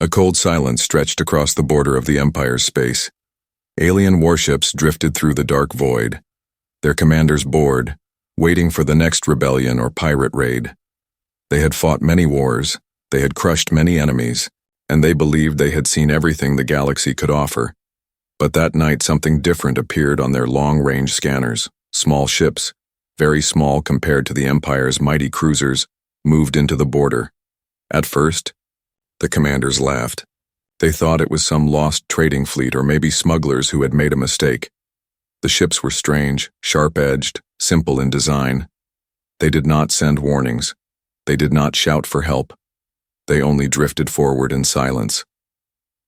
A cold silence stretched across the border of the Empire's space. Alien warships drifted through the dark void, their commanders bored, waiting for the next rebellion or pirate raid. They had fought many wars, they had crushed many enemies, and they believed they had seen everything the galaxy could offer. But that night something different appeared on their long-range scanners. Small ships, very small compared to the Empire's mighty cruisers, moved into the border. At first, the commanders laughed. They thought it was some lost trading fleet or maybe smugglers who had made a mistake. The ships were strange, sharp-edged, simple in design. They did not send warnings. They did not shout for help. They only drifted forward in silence.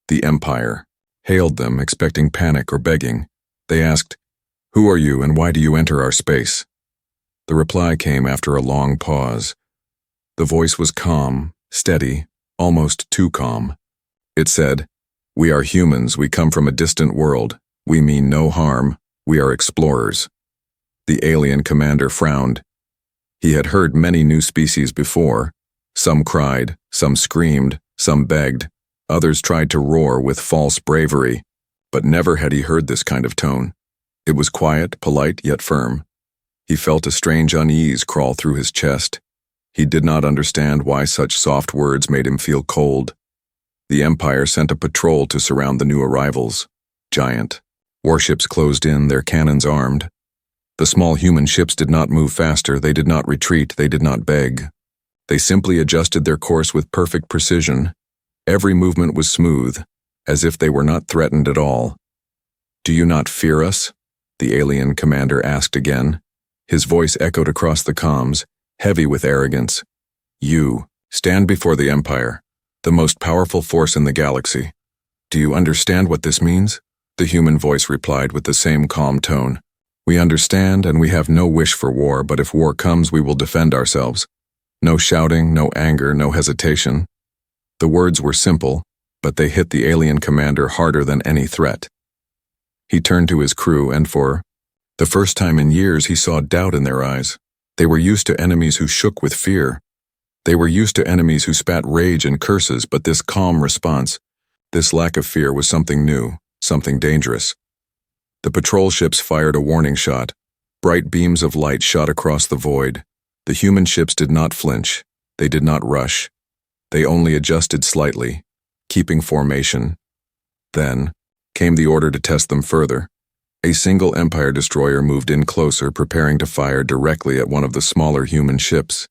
The Empire hailed them, expecting panic or begging. They asked, "Who are you and why do you enter our space?" The reply came after a long pause. The voice was calm, steady, almost too calm. It said, "We are humans, we come from a distant world. We mean no harm, we are explorers." The alien commander frowned. He had heard many new species before. Some cried, some screamed, some begged, others tried to roar with false bravery, but never had he heard this kind of tone. It was quiet, polite, yet firm. He felt a strange unease crawl through his chest. He did not understand why such soft words made him feel cold. The Empire sent a patrol to surround the new arrivals. Giant warships closed in, their cannons armed. The small human ships did not move faster, they did not retreat, they did not beg. They simply adjusted their course with perfect precision. Every movement was smooth, as if they were not threatened at all. "Do you not fear us?" the alien commander asked again. His voice echoed across the comms, heavy with arrogance. "You stand before the Empire, the most powerful force in the galaxy. Do you understand what this means?" The human voice replied with the same calm tone. "We understand and we have no wish for war, but if war comes we will defend ourselves. No shouting, no anger, no hesitation." The words were simple, but they hit the alien commander harder than any threat. He turned to his crew and for the first time in years he saw doubt in their eyes. They were used to enemies who shook with fear. They were used to enemies who spat rage and curses, but this calm response, this lack of fear was something new, something dangerous. The patrol ships fired a warning shot. Bright beams of light shot across the void. The human ships did not flinch. They did not rush. They only adjusted slightly, keeping formation. Then came the order to test them further. A single Empire destroyer moved in closer, preparing to fire directly at one of the smaller human ships.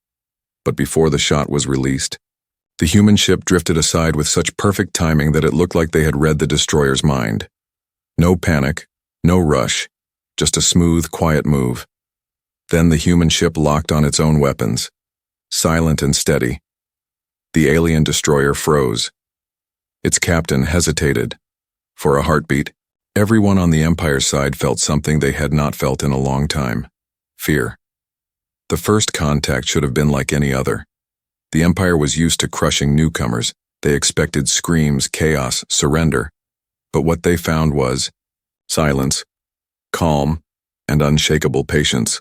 But before the shot was released, the human ship drifted aside with such perfect timing that it looked like they had read the destroyer's mind. No panic, no rush, just a smooth, quiet move. Then the human ship locked on its own weapons, silent and steady. The alien destroyer froze. Its captain hesitated. For a heartbeat, everyone on the Empire's side felt something they had not felt in a long time: fear. The first contact should have been like any other. The Empire was used to crushing newcomers. They expected screams, chaos, surrender. But what they found was silence, calm, and unshakable patience.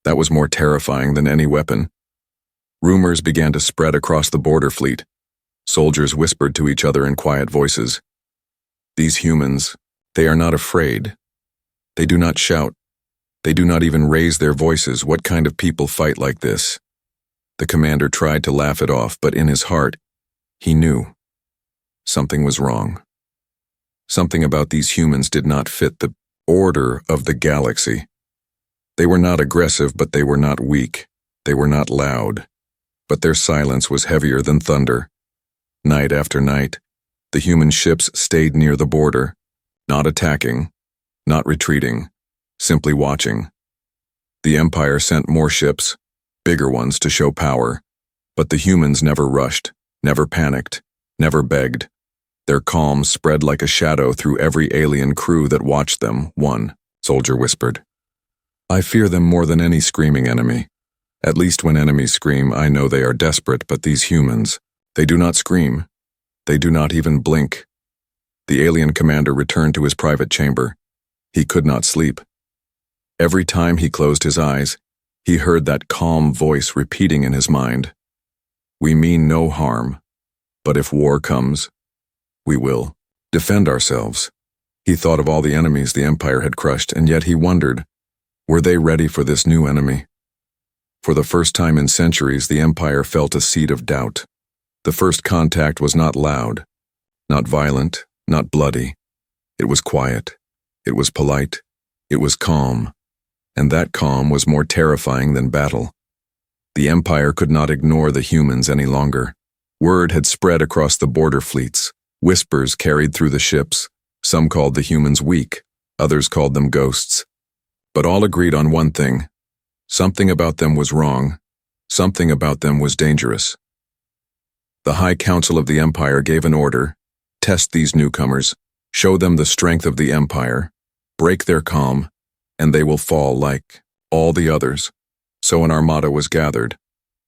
That was more terrifying than any weapon. Rumors began to spread across the border fleet. Soldiers whispered to each other in quiet voices. "These humans, they are not afraid. They do not shout. They do not even raise their voices. What kind of people fight like this?" The commander tried to laugh it off, but in his heart, he knew something was wrong. Something about these humans did not fit the order of the galaxy. They were not aggressive, but they were not weak. They were not loud. But their silence was heavier than thunder. Night after night, the human ships stayed near the border, not attacking, not retreating, simply watching. The Empire sent more ships, bigger ones to show power, but the humans never rushed, never panicked, never begged. Their calm spread like a shadow through every alien crew that watched them. "One soldier whispered, "I fear them more than any screaming enemy. At least when enemies scream, I know they are desperate, but these humans, they do not scream. They do not even blink." The alien commander returned to his private chamber. He could not sleep. Every time he closed his eyes, he heard that calm voice repeating in his mind, "We mean no harm. But if war comes, we will defend ourselves. He thought of all the enemies the Empire had crushed, and yet he wondered, were they ready for this new enemy? For the first time in centuries, the Empire felt a seed of doubt. The first contact was not loud, not violent, not bloody. It was quiet. It was polite. It was calm. And that calm was more terrifying than battle. The Empire could not ignore the humans any longer. Word had spread across the border fleets. Whispers carried through the ships. Some called the humans weak. Others called them ghosts. But all agreed on one thing. Something about them was wrong. Something about them was dangerous. The High Council of the Empire gave an order: test these newcomers, show them the strength of the Empire, break their calm, and they will fall like all the others. So an armada was gathered.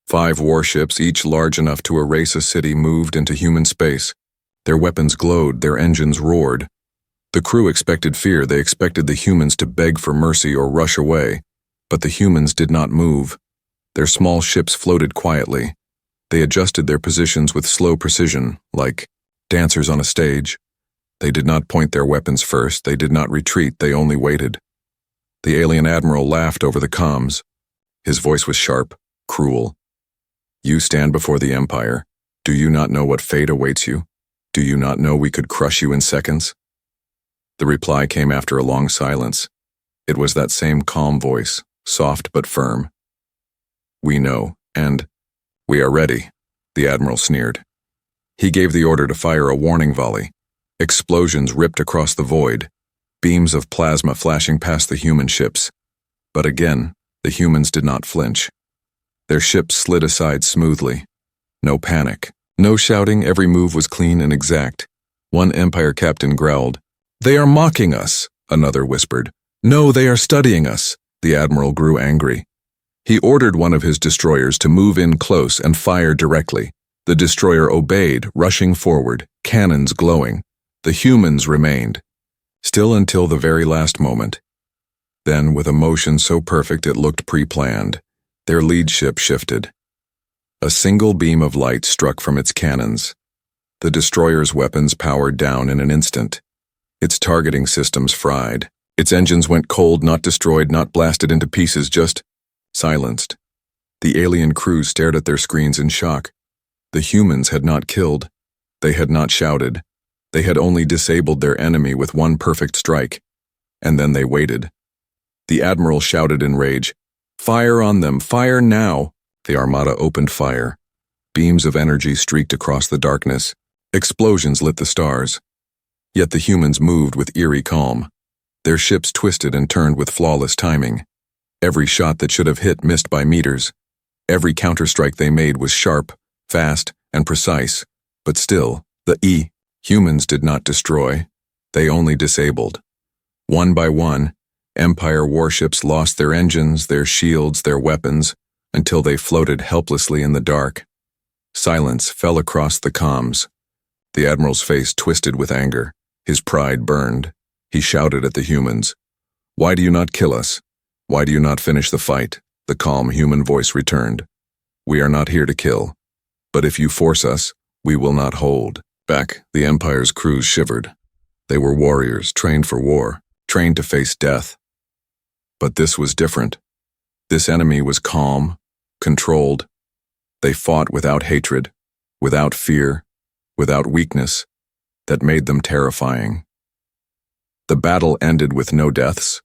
5 warships, each large enough to erase a city, moved into human space. Their weapons glowed, their engines roared. The crew expected fear. They expected the humans to beg for mercy or rush away. But the humans did not move. Their small ships floated quietly. They adjusted their positions with slow precision, like dancers on a stage. They did not point their weapons first. They did not retreat. They only waited. The alien admiral laughed over the comms. His voice was sharp, cruel. You stand before the Empire. Do you not know what fate awaits you? Do you not know we could crush you in seconds? The reply came after a long silence. It was that same calm voice, soft but firm. We know, and we are ready, the admiral sneered. He gave the order to fire a warning volley. Explosions ripped across the void, beams of plasma flashing past the human ships. But again, the humans did not flinch. Their ships slid aside smoothly. No panic, no shouting. Every move was clean and exact. One Empire captain growled, "They are mocking us," another whispered. "No, they are studying us." The admiral grew angry. He ordered one of his destroyers to move in close and fire directly. The destroyer obeyed, rushing forward, cannons glowing. The humans remained, still until the very last moment. Then, with a motion so perfect it looked pre-planned, their lead ship shifted. A single beam of light struck from its cannons. The destroyer's weapons powered down in an instant. Its targeting systems fried. Its engines went cold, not destroyed, not blasted into pieces, just silenced. The alien crew stared at their screens in shock. The humans had not killed. They had not shouted. They had only disabled their enemy with one perfect strike. And then they waited. The admiral shouted in rage, "Fire on them! Fire now!" The armada opened fire. Beams of energy streaked across the darkness. Explosions lit the stars. Yet the humans moved with eerie calm. Their ships twisted and turned with flawless timing. Every shot that should have hit missed by meters. Every counterstrike they made was sharp, fast, and precise. But still, the humans did not destroy. They only disabled. One by one, Empire warships lost their engines, their shields, their weapons, until they floated helplessly in the dark. Silence fell across the comms. The admiral's face twisted with anger. His pride burned. He shouted at the humans, "Why do you not kill us? Why do you not finish the fight?" The calm human voice returned. "We are not here to kill. But if you force us, we will not hold back." The Empire's crews shivered. They were warriors, trained for war, trained to face death. But this was different. This enemy was calm, controlled. They fought without hatred, without fear, without weakness. That made them terrifying. The battle ended with no deaths.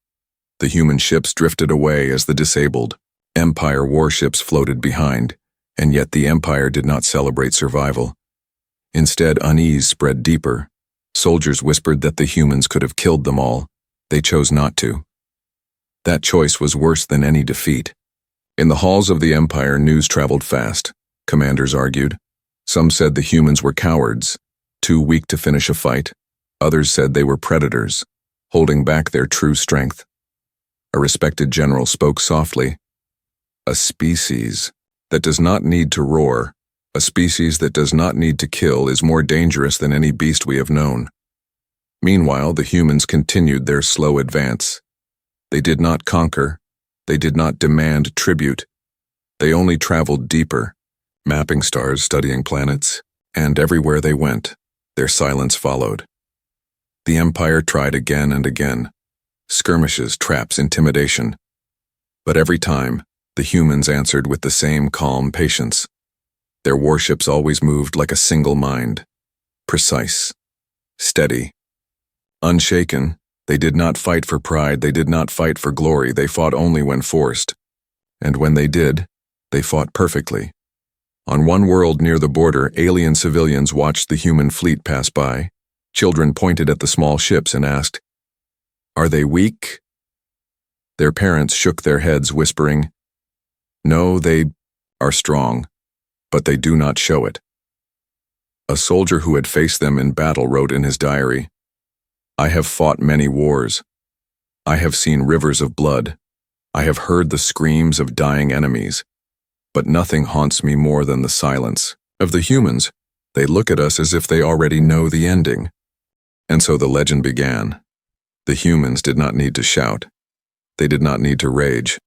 The human ships drifted away as the disabled Empire warships floated behind, and yet the Empire did not celebrate survival. Instead, unease spread deeper. Soldiers whispered that the humans could have killed them all. They chose not to. That choice was worse than any defeat. In the halls of the Empire, news traveled fast. Commanders argued. Some said the humans were cowards, too weak to finish a fight. Others said they were predators, holding back their true strength. A respected general spoke softly. "A species that does not need to roar, a species that does not need to kill, is more dangerous than any beast we have known." Meanwhile, the humans continued their slow advance. They did not conquer. They did not demand tribute. They only traveled deeper, mapping stars, studying planets, And everywhere they went, their silence followed. The Empire tried again and again. Skirmishes, traps, intimidation. But every time, the humans answered with the same calm patience. Their warships always moved like a single mind. Precise. Steady. Unshaken, they did not fight for pride, they did not fight for glory, they fought only when forced. And when they did, they fought perfectly. On one world near the border, alien civilians watched the human fleet pass by. Children pointed at the small ships and asked, "Are they weak?" Their parents shook their heads, whispering, "No, they are strong, but they do not show it." A soldier who had faced them in battle wrote in his diary, "I have fought many wars. I have seen rivers of blood. I have heard the screams of dying enemies. But nothing haunts me more than the silence of the humans. They look at us as if they already know the ending." And so the legend began. The humans did not need to shout. They did not need to rage.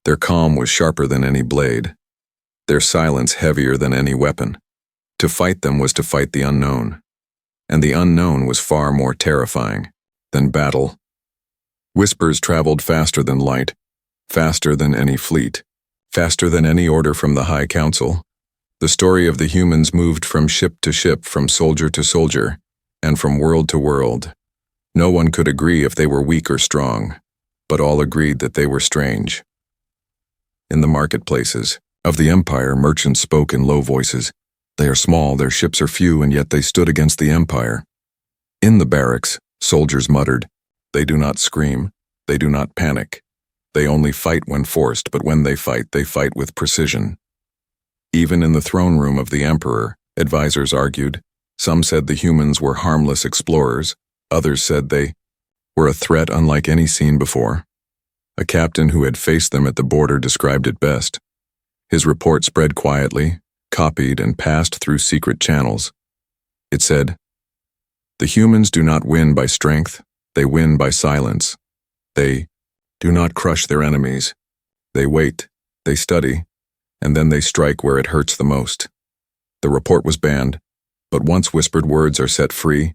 Their calm was sharper than any blade. Their silence heavier than any weapon. To fight them was to fight the unknown. And the unknown was far more terrifying than battle. Whispers traveled faster than light, faster than any fleet, faster than any order from the High Council. The story of the humans moved from ship to ship, from soldier to soldier, and from world to world. No one could agree if they were weak or strong, but all agreed that they were strange. In the marketplaces of the Empire, merchants spoke in low voices. They are small, their ships are few, and yet they stood against the Empire. In the barracks, soldiers muttered, "They do not scream, they do not panic. They only fight when forced, but when they fight with precision." Even in the throne room of the Emperor, advisors argued. Some said the humans were harmless explorers, others said they were a threat unlike any seen before. A captain who had faced them at the border described it best. His report spread quietly, copied and passed through secret channels. It said, "The humans do not win by strength, they win by silence. They do not crush their enemies. They wait, they study, and then they strike where it hurts the most." The report was banned, but once whispered words are set free,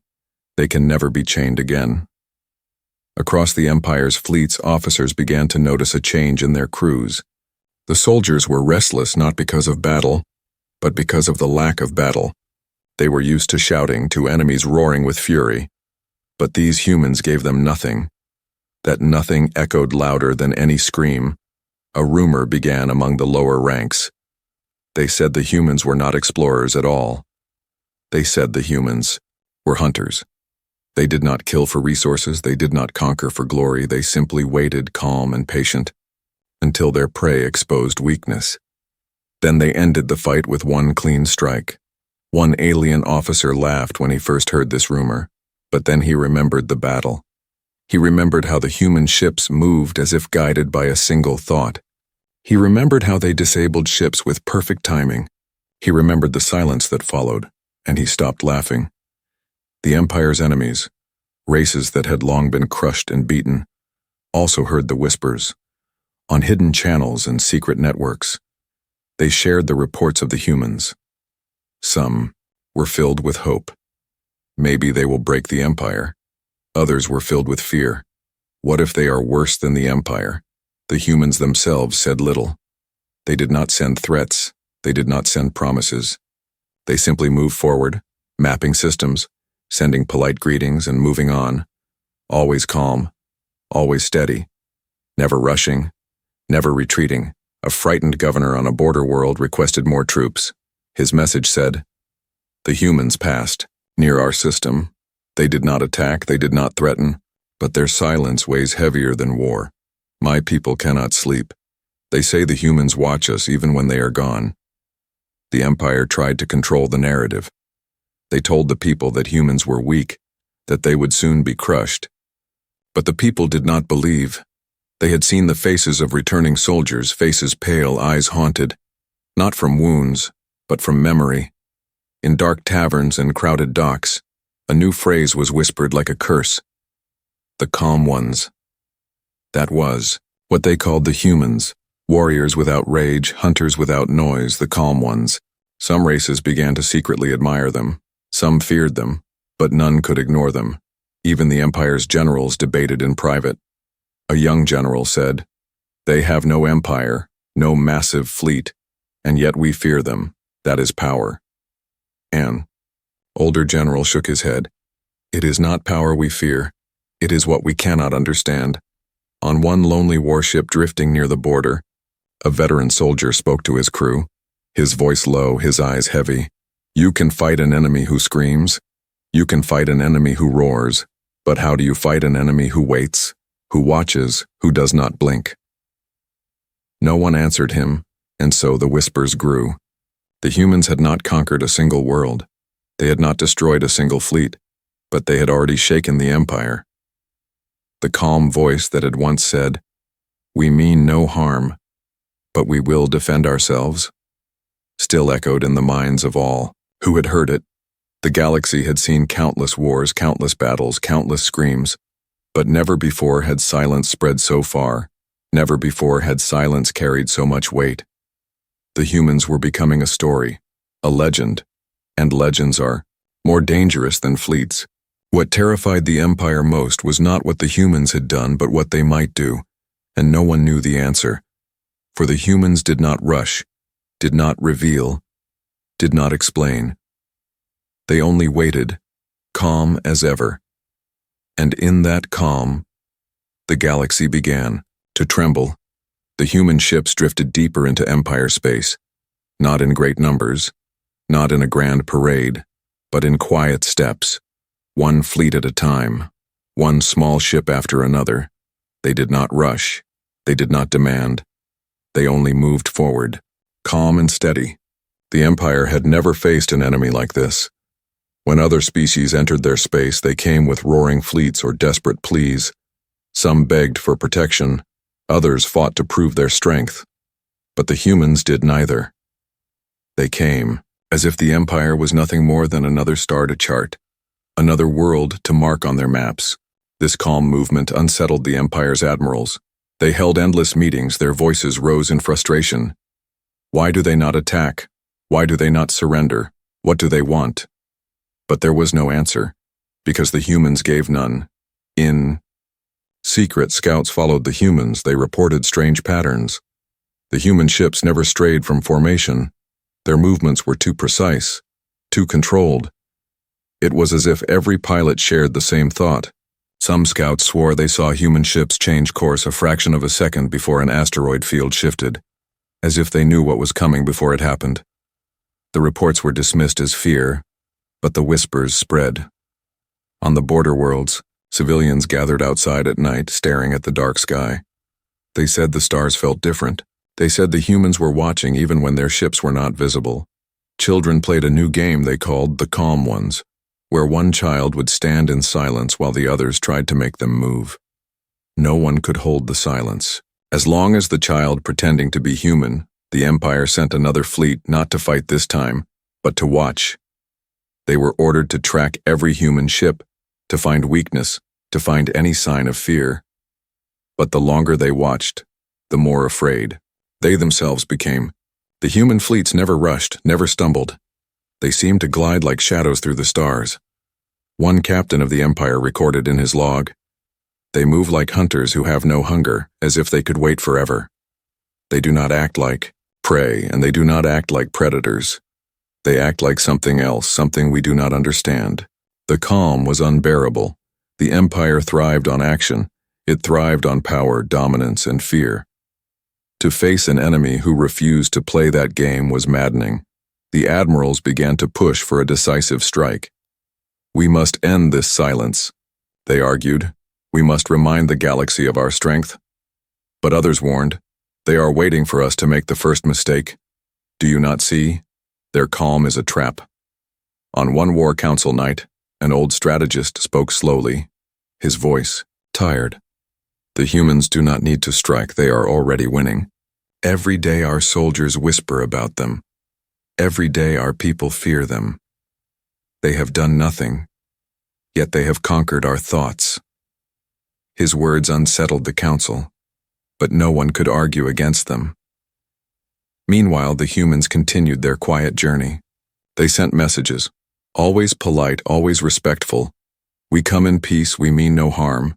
they can never be chained again. Across the Empire's fleets, officers began to notice a change in their crews. The soldiers were restless not because of battle, but because of the lack of battle. They were used to shouting, to enemies roaring with fury. But these humans gave them nothing. That nothing echoed louder than any scream. A rumor began among the lower ranks. They said the humans were not explorers at all. They said the humans were hunters. They did not kill for resources, they did not conquer for glory, they simply waited, calm and patient, until their prey exposed weakness. Then they ended the fight with one clean strike. One alien officer laughed when he first heard this rumor, but then he remembered the battle. He remembered how the human ships moved as if guided by a single thought. He remembered how they disabled ships with perfect timing. He remembered the silence that followed, and he stopped laughing. The Empire's enemies, races that had long been crushed and beaten, also heard the whispers. On hidden channels and secret networks, they shared the reports of the humans. Some were filled with hope. Maybe they will break the Empire. Others were filled with fear. What if they are worse than the Empire? The humans themselves said little. They did not send threats. They did not send promises. They simply moved forward, mapping systems, sending polite greetings and moving on. Always calm, always steady, never rushing, never retreating. A frightened governor on a border world requested more troops. His message said, "The humans passed near our system. They did not attack, they did not threaten, but their silence weighs heavier than war. My people cannot sleep. They say the humans watch us even when they are gone." The Empire tried to control the narrative. They told the people that humans were weak, that they would soon be crushed. But the people did not believe. They had seen the faces of returning soldiers, faces pale, eyes haunted, not from wounds, but from memory. In dark taverns and crowded docks, a new phrase was whispered like a curse. The calm ones. That was what they called the humans, warriors without rage, hunters without noise, the calm ones. Some races began to secretly admire them. Some feared them, but none could ignore them. Even the Empire's generals debated in private. A young general said, "They have no empire, no massive fleet, and yet we fear them. That is power." An older general shook his head. "It is not power we fear. It is what we cannot understand." On one lonely warship drifting near the border, a veteran soldier spoke to his crew, his voice low, his eyes heavy. "You can fight an enemy who screams. You can fight an enemy who roars. But how do you fight an enemy who waits, who watches, who does not blink?" No one answered him, and so the whispers grew. The humans had not conquered a single world. They had not destroyed a single fleet, but they had already shaken the Empire. The calm voice that had once said, "We mean no harm, but we will defend ourselves," still echoed in the minds of all who had heard it. The galaxy had seen countless wars, countless battles, countless screams, but never before had silence spread so far. Never before had silence carried so much weight. The humans were becoming a story, a legend, and legends are more dangerous than fleets. What terrified the Empire most was not what the humans had done, but what they might do, and no one knew the answer. For the humans did not rush, did not reveal, did not explain. They only waited, calm as ever. And in that calm, the galaxy began to tremble. The human ships drifted deeper into Empire space, not in great numbers, not in a grand parade, but in quiet steps, one fleet at a time, one small ship after another. They did not rush, they did not demand, they only moved forward, calm and steady. The Empire had never faced an enemy like this. When other species entered their space, they came with roaring fleets or desperate pleas. Some begged for protection, others fought to prove their strength. But the humans did neither. They came, as if the Empire was nothing more than another star to chart, another world to mark on their maps. This calm movement unsettled the Empire's admirals. They held endless meetings, their voices rose in frustration. Why do they not attack? Why do they not surrender? What do they want? But there was no answer, because the humans gave none. In secret, scouts followed the humans. They reported strange patterns. The human ships never strayed from formation. Their movements were too precise, too controlled. It was as if every pilot shared the same thought. Some scouts swore they saw human ships change course a fraction of a second before an asteroid field shifted, as if they knew what was coming before it happened. The reports were dismissed as fear, but the whispers spread. On the border worlds, civilians gathered outside at night, staring at the dark sky. They said the stars felt different. They said the humans were watching even when their ships were not visible. Children played a new game they called the Calm Ones, where one child would stand in silence while the others tried to make them move. No one could hold the silence. As long as the child pretending to be human, the Empire sent another fleet not to fight this time, but to watch. They were ordered to track every human ship, to find weakness, to find any sign of fear. But the longer they watched, the more afraid they themselves became. The human fleets never rushed, never stumbled. They seemed to glide like shadows through the stars. One captain of the Empire recorded in his log, "They move like hunters who have no hunger, as if they could wait forever. They do not act like prey, and they do not act like predators. They act like something else, something we do not understand." The calm was unbearable. The Empire thrived on action. It thrived on power, dominance, and fear. To face an enemy who refused to play that game was maddening. The admirals began to push for a decisive strike. "We must end this silence," they argued. "We must remind the galaxy of our strength." But others warned, "They are waiting for us to make the first mistake. Do you not see? Their calm is a trap." On one war council night, an old strategist spoke slowly, his voice tired. "The humans do not need to strike, they are already winning. Every day our soldiers whisper about them. Every day our people fear them. They have done nothing, yet they have conquered our thoughts." His words unsettled the council, but no one could argue against them. Meanwhile, the humans continued their quiet journey. They sent messages, always polite, always respectful. We come in peace, we mean no harm.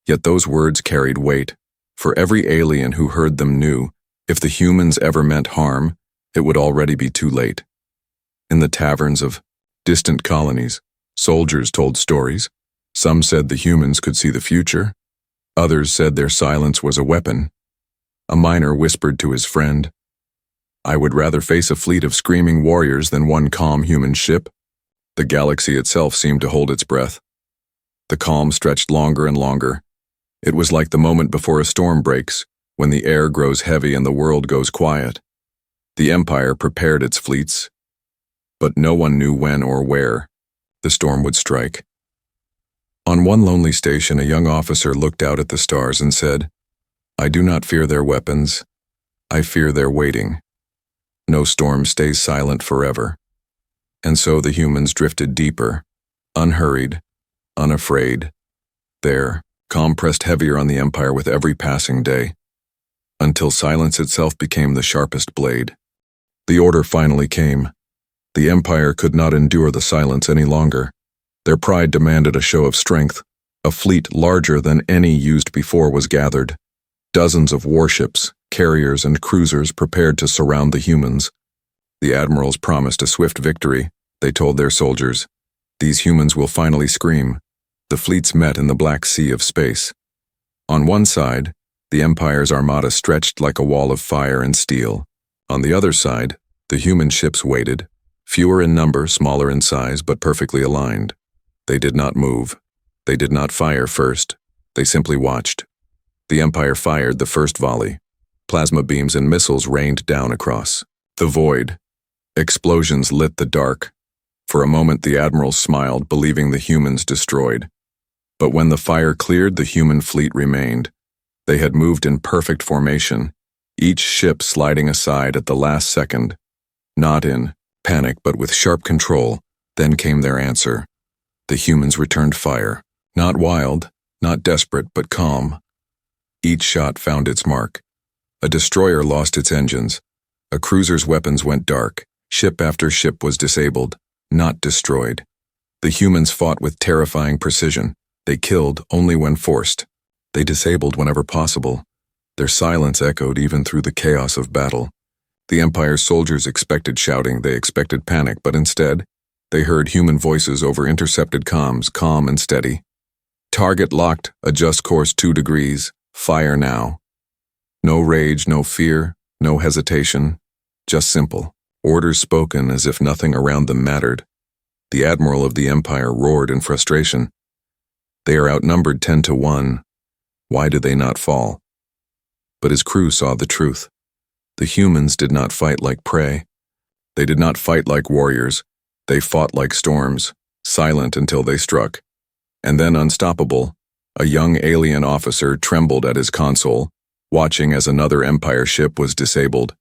Yet those words carried weight, for every alien who heard them knew, if the humans ever meant harm, it would already be too late. In the taverns of distant colonies, soldiers told stories. Some said the humans could see the future. Others said their silence was a weapon. A miner whispered to his friend, "I would rather face a fleet of screaming warriors than one calm human ship." The galaxy itself seemed to hold its breath. The calm stretched longer and longer. It was like the moment before a storm breaks, when the air grows heavy and the world goes quiet. The Empire prepared its fleets, but no one knew when or where the storm would strike. On one lonely station, a young officer looked out at the stars and said, "I do not fear their weapons. I fear their waiting. No storm stays silent forever." And so the humans drifted deeper, unhurried, unafraid. Their calm pressed heavier on the Empire with every passing day, until silence itself became the sharpest blade. The order finally came. The Empire could not endure the silence any longer. Their pride demanded a show of strength. A fleet larger than any used before was gathered. Dozens of warships, carriers, and cruisers prepared to surround the humans. The admirals promised a swift victory. They told their soldiers, "These humans will finally scream." The fleets met in the Black Sea of space. On one side, the Empire's armada stretched like a wall of fire and steel. On the other side, the human ships waited, fewer in number, smaller in size, but perfectly aligned. They did not move. They did not fire first. They simply watched. The Empire fired the first volley. Plasma beams and missiles rained down across the void. Explosions lit the dark. For a moment, the admirals smiled, believing the humans destroyed. But when the fire cleared, the human fleet remained. They had moved in perfect formation, each ship sliding aside at the last second. Not in panic, but with sharp control. Then came their answer. The humans returned fire. Not wild, not desperate, but calm. Each shot found its mark. A destroyer lost its engines. A cruiser's weapons went dark. Ship after ship was disabled, not destroyed. The humans fought with terrifying precision. They killed only when forced. They disabled whenever possible. Their silence echoed even through the chaos of battle. The Empire's soldiers expected shouting, they expected panic, but instead, they heard human voices over intercepted comms, calm and steady. "Target locked, adjust course 2 degrees, fire now." No rage, no fear, no hesitation, just simple. Orders spoken as if nothing around them mattered. The Admiral of the Empire roared in frustration. "They are outnumbered 10-1. Why do they not fall?" But his crew saw the truth. The humans did not fight like prey. They did not fight like warriors. They fought like storms, silent until they struck. And then, unstoppable, a young alien officer trembled at his console, watching as another Empire ship was disabled.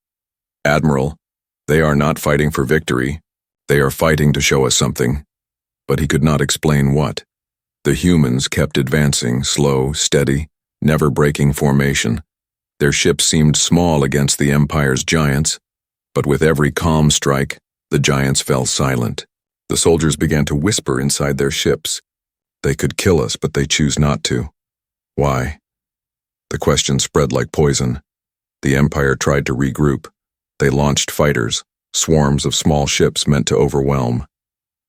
"Admiral, they are not fighting for victory. They are fighting to show us something." But he could not explain what. The humans kept advancing, slow, steady, never breaking formation. Their ships seemed small against the Empire's giants, but with every calm strike, the giants fell silent. The soldiers began to whisper inside their ships. "They could kill us, but they choose not to. Why?" The question spread like poison. The Empire tried to regroup. They launched fighters, swarms of small ships meant to overwhelm.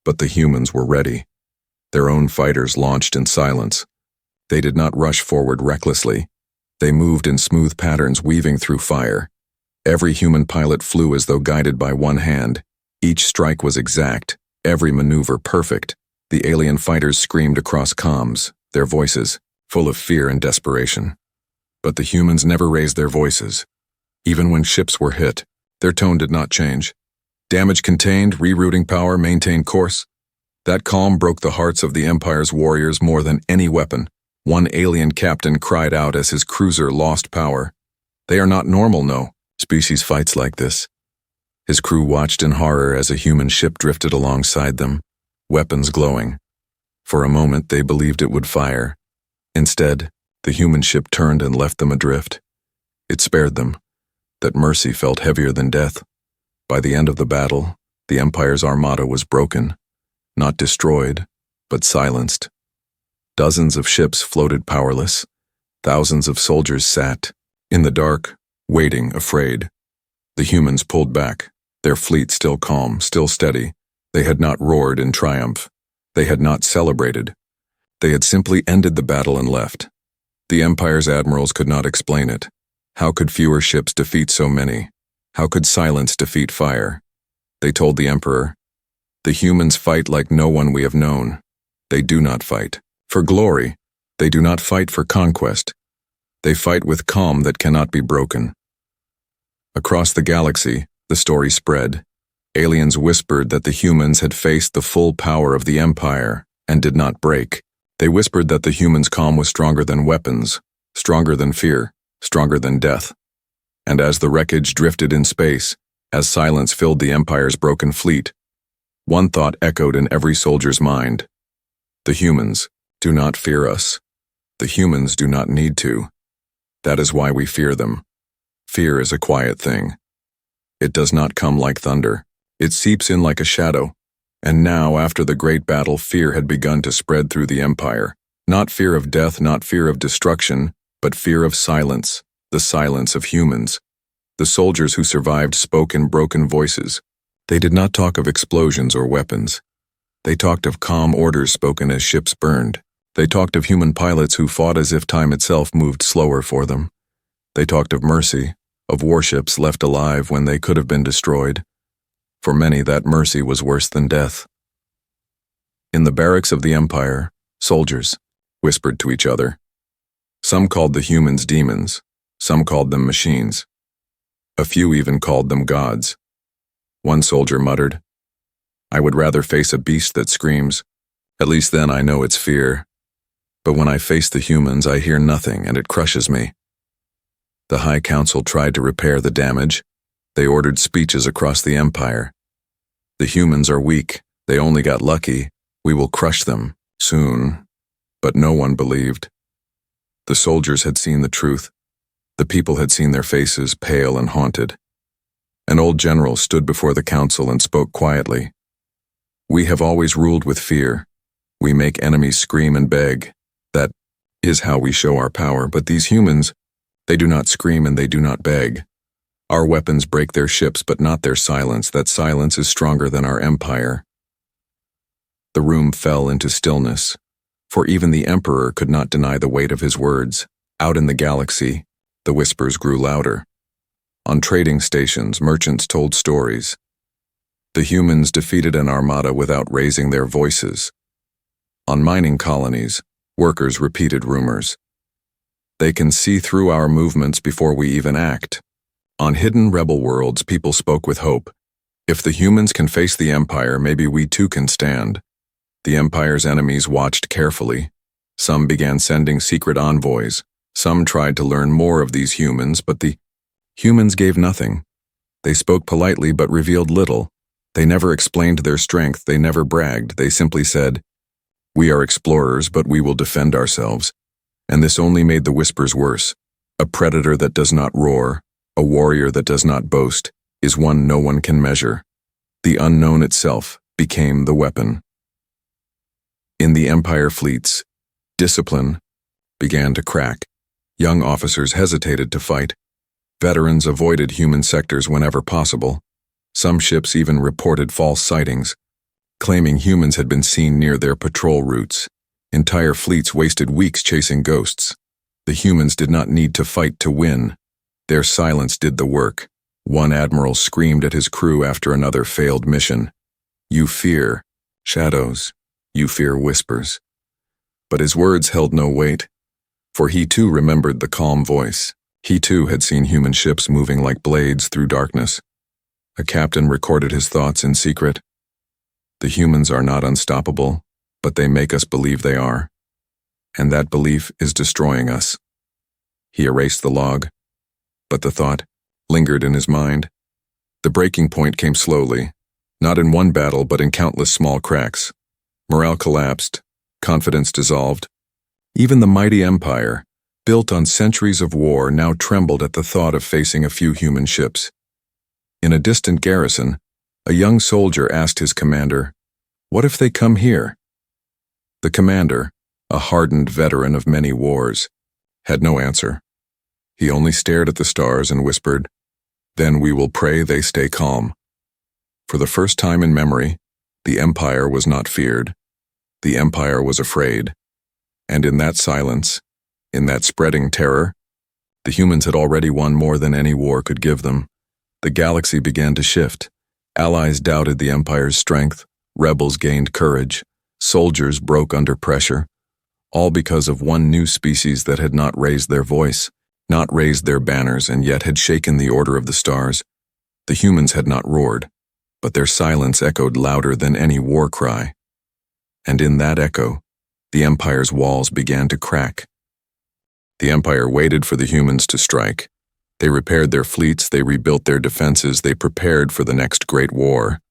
But the humans were ready. Their own fighters launched in silence. They did not rush forward recklessly. They moved in smooth patterns, weaving through fire. Every human pilot flew as though guided by one hand. Each strike was exact, every maneuver perfect. The alien fighters screamed across comms, their voices full of fear and desperation. But the humans never raised their voices. Even when ships were hit, their tone did not change. Damage contained, rerouting power, maintained course. That calm broke the hearts of the Empire's warriors more than any weapon. One alien captain cried out as his cruiser lost power. "They are not normal, no. Species fights like this." His crew watched in horror as a human ship drifted alongside them, weapons glowing. For a moment, they believed it would fire. Instead, the human ship turned and left them adrift. It spared them, that mercy felt heavier than death. By the end of the battle, the Empire's armada was broken, not destroyed, but silenced. Dozens of ships floated powerless. Thousands of soldiers sat, in the dark, waiting, afraid. The humans pulled back, their fleet still calm, still steady. They had not roared in triumph. They had not celebrated. They had simply ended the battle and left. The Empire's admirals could not explain it. How could fewer ships defeat so many? How could silence defeat fire? They told the Emperor, "The humans fight like no one we have known. They do not fight for glory. They do not fight for conquest. They fight with calm that cannot be broken." Across the galaxy, the story spread. Aliens whispered that the humans had faced the full power of the Empire and did not break. They whispered that the humans' calm was stronger than weapons, stronger than fear, stronger than death. And as the wreckage drifted in space, as silence filled the Empire's broken fleet, one thought echoed in every soldier's mind. The humans do not fear us. The humans do not need to. That is why we fear them. Fear is a quiet thing. It does not come like thunder. It seeps in like a shadow. And now, after the great battle, fear had begun to spread through the Empire. Not fear of death, not fear of destruction, but fear of silence, the silence of humans. The soldiers who survived spoke in broken voices. They did not talk of explosions or weapons. They talked of calm orders spoken as ships burned. They talked of human pilots who fought as if time itself moved slower for them. They talked of mercy, of warships left alive when they could have been destroyed. For many, that mercy was worse than death. In the barracks of the Empire, soldiers whispered to each other. Some called the humans demons. Some called them machines. A few even called them gods. One soldier muttered, "I would rather face a beast that screams. At least then I know it's fear. But when I face the humans, I hear nothing and it crushes me." The High Council tried to repair the damage. They ordered speeches across the Empire. "The humans are weak. They only got lucky. We will crush them, soon." But no one believed. The soldiers had seen the truth. The people had seen their faces, pale and haunted. An old general stood before the council and spoke quietly. "We have always ruled with fear. We make enemies scream and beg. That is how we show our power. But these humans, they do not scream and they do not beg. Our weapons break their ships, but not their silence. That silence is stronger than our empire." The room fell into stillness, for even the Emperor could not deny the weight of his words. Out in the galaxy, the whispers grew louder. On trading stations, merchants told stories. The humans defeated an armada without raising their voices. On mining colonies, workers repeated rumors. They can see through our movements before we even act. On hidden rebel worlds, people spoke with hope. If the humans can face the Empire, maybe we too can stand. The Empire's enemies watched carefully. Some began sending secret envoys. Some tried to learn more of these humans, but the humans gave nothing. They spoke politely but revealed little. They never explained their strength. They never bragged. They simply said, "We are explorers, but we will defend ourselves." And this only made the whispers worse. A predator that does not roar, a warrior that does not boast, is one no one can measure. The unknown itself became the weapon. In the Empire fleets, discipline began to crack. Young officers hesitated to fight. Veterans avoided human sectors whenever possible. Some ships even reported false sightings, claiming humans had been seen near their patrol routes. Entire fleets wasted weeks chasing ghosts. The humans did not need to fight to win. Their silence did the work. One admiral screamed at his crew after another failed mission. "You fear shadows. You fear whispers." But his words held no weight, for he too remembered the calm voice. He too had seen human ships moving like blades through darkness. A captain recorded his thoughts in secret. "The humans are not unstoppable, but they make us believe they are. And that belief is destroying us." He erased the log, but the thought lingered in his mind. The breaking point came slowly, not in one battle but in countless small cracks. Morale collapsed, confidence dissolved. Even the mighty Empire, built on centuries of war, now trembled at the thought of facing a few human ships. In a distant garrison, a young soldier asked his commander, "What if they come here?" The commander, a hardened veteran of many wars, had no answer. He only stared at the stars and whispered, "Then we will pray they stay calm." For the first time in memory, the Empire was not feared. The Empire was afraid. And in that silence, in that spreading terror, the humans had already won more than any war could give them. The galaxy began to shift. Allies doubted the Empire's strength. Rebels gained courage. Soldiers broke under pressure. All because of one new species that had not raised their voice, not raised their banners, and yet had shaken the order of the stars. The humans had not roared, but their silence echoed louder than any war cry. And in that echo, the Empire's walls began to crack. The Empire waited for the humans to strike. They repaired their fleets, they rebuilt their defenses, they prepared for the next great war.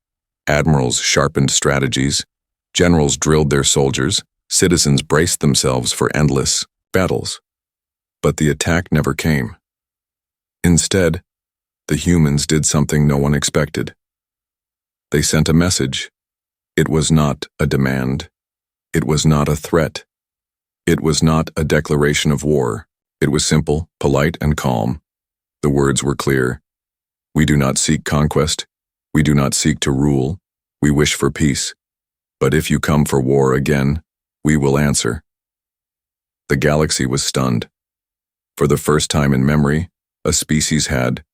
Admirals sharpened strategies, generals drilled their soldiers, citizens braced themselves for endless battles. But the attack never came. Instead, the humans did something no one expected. They sent a message. It was not a demand. It was not a threat. It was not a declaration of war. It was simple, polite, and calm. The words were clear. We do not seek conquest. We do not seek to rule. We wish for peace. But if you come for war again, we will answer. The galaxy was stunned. For the first time in memory, a species had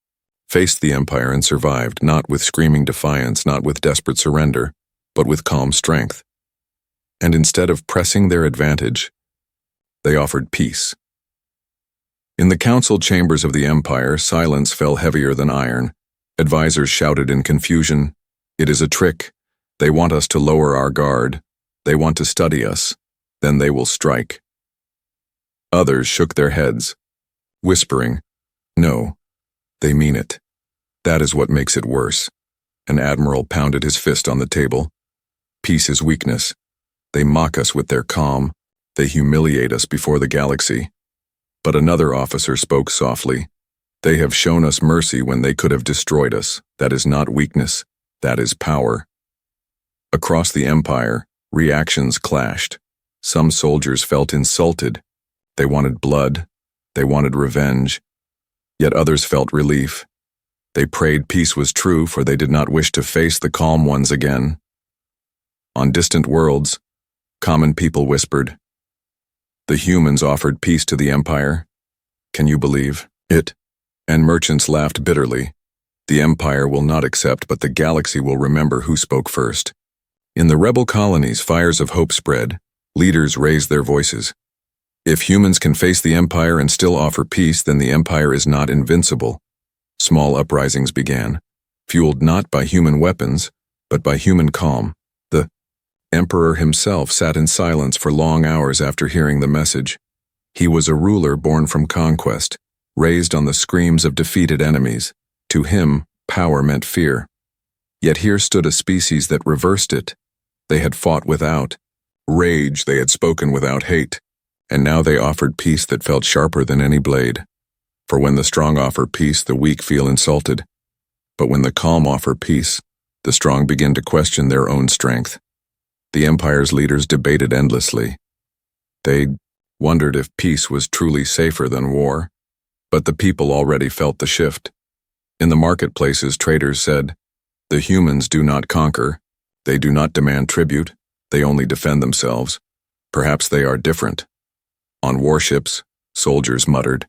faced the Empire and survived, not with screaming defiance, not with desperate surrender, but with calm strength. And instead of pressing their advantage, they offered peace. In the council chambers of the Empire, silence fell heavier than iron. Advisors shouted in confusion, "It is a trick. They want us to lower our guard. They want to study us. Then they will strike." Others shook their heads, whispering, "No, they mean it. That is what makes it worse." An admiral pounded his fist on the table. "Peace is weakness. They mock us with their calm. They humiliate us before the galaxy." But another officer spoke softly. "They have shown us mercy when they could have destroyed us. That is not weakness. That is power." Across the Empire, reactions clashed. Some soldiers felt insulted. They wanted blood. They wanted revenge. Yet others felt relief. They prayed peace was true, for they did not wish to face the calm ones again. On distant worlds, common people whispered. The humans offered peace to the Empire. Can you believe it? And merchants laughed bitterly. The Empire will not accept, but the galaxy will remember who spoke first. In the rebel colonies, fires of hope spread. Leaders raised their voices. If humans can face the Empire and still offer peace, then the Empire is not invincible. Small uprisings began, fueled not by human weapons, but by human calm. The Emperor himself sat in silence for long hours after hearing the message. He was a ruler born from conquest, raised on the screams of defeated enemies. To him, power meant fear. Yet here stood a species that reversed it. They had fought without rage, they had spoken without hate, and now they offered peace that felt sharper than any blade. For when the strong offer peace, the weak feel insulted. But when the calm offer peace, the strong begin to question their own strength. The Empire's leaders debated endlessly. They wondered if peace was truly safer than war. But the people already felt the shift. In the marketplaces, traders said, "The humans do not conquer. They do not demand tribute. They only defend themselves. Perhaps they are different." On warships, soldiers muttered,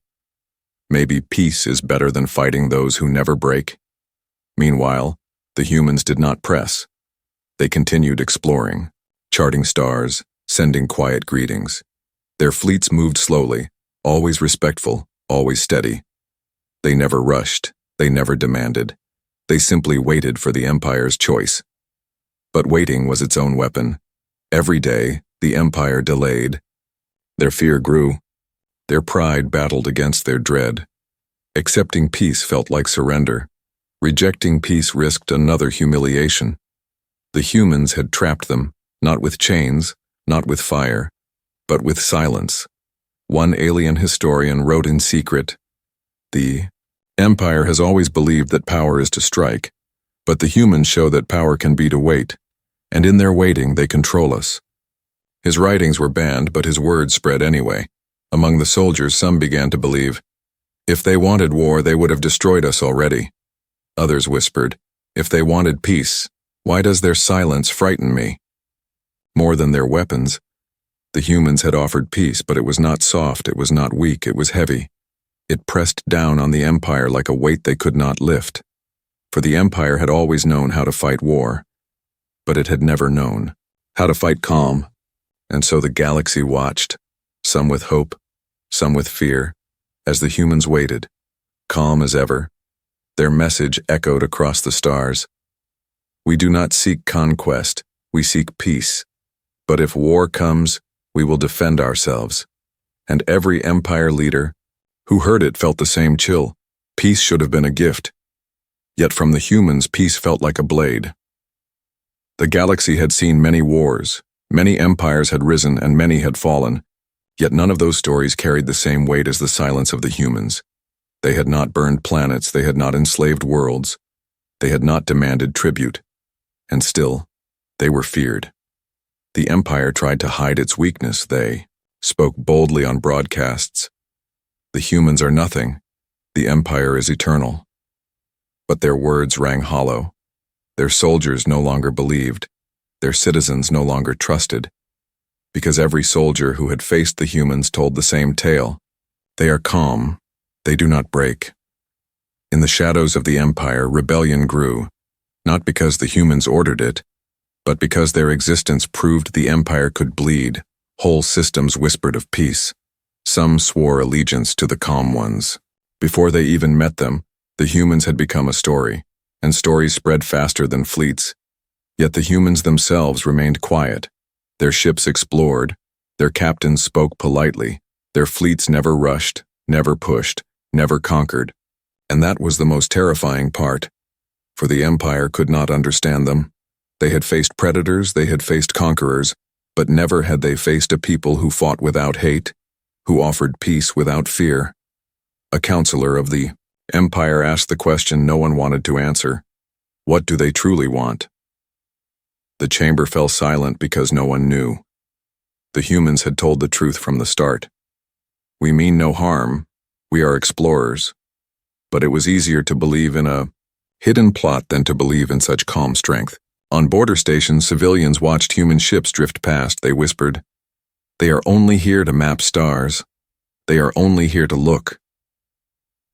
"Maybe peace is better than fighting those who never break." Meanwhile, the humans did not press. They continued exploring, charting stars, sending quiet greetings. Their fleets moved slowly, always respectful, always steady. They never rushed, they never demanded. They simply waited for the Empire's choice. But waiting was its own weapon. Every day, the Empire delayed. Their fear grew. Their pride battled against their dread. Accepting peace felt like surrender. Rejecting peace risked another humiliation. The humans had trapped them, not with chains, not with fire, but with silence. One alien historian wrote in secret, "The Empire has always believed that power is to strike, but the humans show that power can be to wait, and in their waiting they control us." His writings were banned, but his words spread anyway. Among the soldiers, some began to believe, if they wanted war, they would have destroyed us already. Others whispered, if they wanted peace, why does their silence frighten me? More than their weapons, the humans had offered peace, but it was not soft, it was not weak, it was heavy. It pressed down on the Empire like a weight they could not lift. For the Empire had always known how to fight war, but it had never known how to fight calm. And so the galaxy watched, some with hope, some with fear, as the humans waited, calm as ever. Their message echoed across the stars. We do not seek conquest, we seek peace. But if war comes, we will defend ourselves. And every Empire leader who heard it felt the same chill. Peace should have been a gift. Yet from the humans, peace felt like a blade. The galaxy had seen many wars, many empires had risen and many had fallen, yet none of those stories carried the same weight as the silence of the humans. They had not burned planets, they had not enslaved worlds, they had not demanded tribute, and still, they were feared. The Empire tried to hide its weakness, they spoke boldly on broadcasts. The humans are nothing, the Empire is eternal. But their words rang hollow. Their soldiers no longer believed, their citizens no longer trusted, because every soldier who had faced the humans told the same tale. They are calm, they do not break. In the shadows of the Empire, rebellion grew, not because the humans ordered it, but because their existence proved the Empire could bleed. Whole systems whispered of peace. Some swore allegiance to the calm ones. Before they even met them, the humans had become a story, and stories spread faster than fleets. Yet the humans themselves remained quiet. Their ships explored, their captains spoke politely, their fleets never rushed, never pushed, never conquered. And that was the most terrifying part, for the Empire could not understand them. They had faced predators, they had faced conquerors, but never had they faced a people who fought without hate, who offered peace without fear. A counselor of the Empire asked the question no one wanted to answer. What do they truly want? The chamber fell silent because no one knew. The humans had told the truth from the start. We mean no harm, we are explorers. But it was easier to believe in a hidden plot than to believe in such calm strength. On border stations, civilians watched human ships drift past. They whispered, "They are only here to map stars. They are only here to look."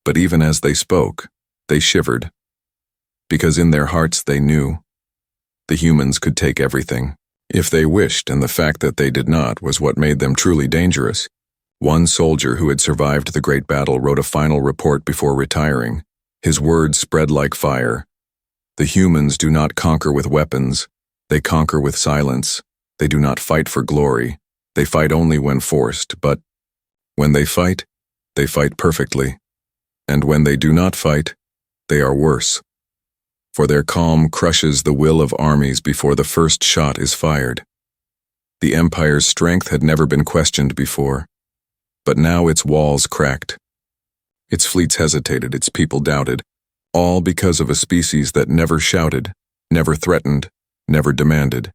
But even as they spoke, they shivered, because in their hearts they knew the humans could take everything, if they wished, and the fact that they did not was what made them truly dangerous. One soldier who had survived the great battle wrote a final report before retiring. His words spread like fire. The humans do not conquer with weapons, they conquer with silence. They do not fight for glory, they fight only when forced, but when they fight perfectly. And when they do not fight, they are worse. For their calm crushes the will of armies before the first shot is fired. The Empire's strength had never been questioned before, but now its walls cracked. Its fleets hesitated, its people doubted, all because of a species that never shouted, never threatened, never demanded.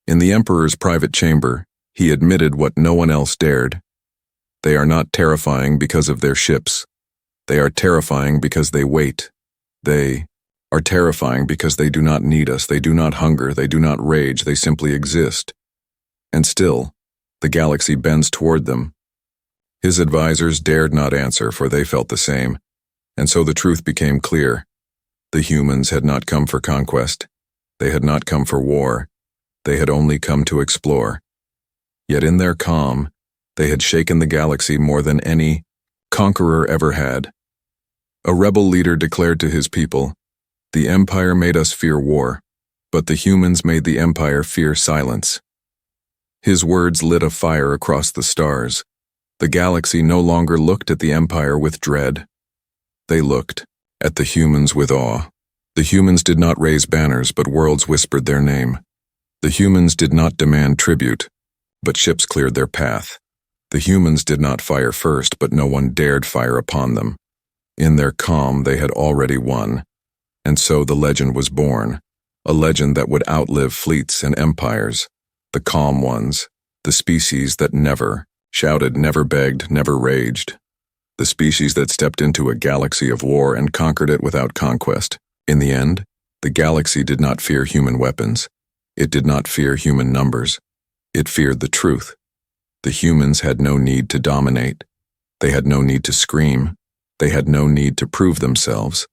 In the Emperor's private chamber, he admitted what no one else dared. They are not terrifying because of their ships. They are terrifying because they wait. They are terrifying because they do not need us, they do not hunger, they do not rage, they simply exist. And still, the galaxy bends toward them. His advisors dared not answer, for they felt the same, and so the truth became clear. The humans had not come for conquest. They had not come for war. They had only come to explore. Yet in their calm, they had shaken the galaxy more than any conqueror ever had. A rebel leader declared to his people, "The Empire made us fear war, but the humans made the Empire fear silence." His words lit a fire across the stars. The galaxy no longer looked at the Empire with dread. They looked at the humans with awe. The humans did not raise banners, but worlds whispered their name. The humans did not demand tribute, but ships cleared their path. The humans did not fire first, but no one dared fire upon them. In their calm, they had already won. And so the legend was born, a legend that would outlive fleets and empires. The calm ones, the species that never shouted, never begged, never raged. The species that stepped into a galaxy of war and conquered it without conquest. In the end, the galaxy did not fear human weapons. It did not fear human numbers. It feared the truth. The humans had no need to dominate. They had no need to scream. They had no need to prove themselves.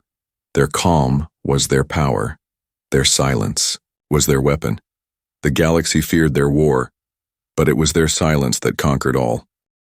Their calm was their power. Their silence was their weapon. The galaxy feared their war, but it was their silence that conquered all.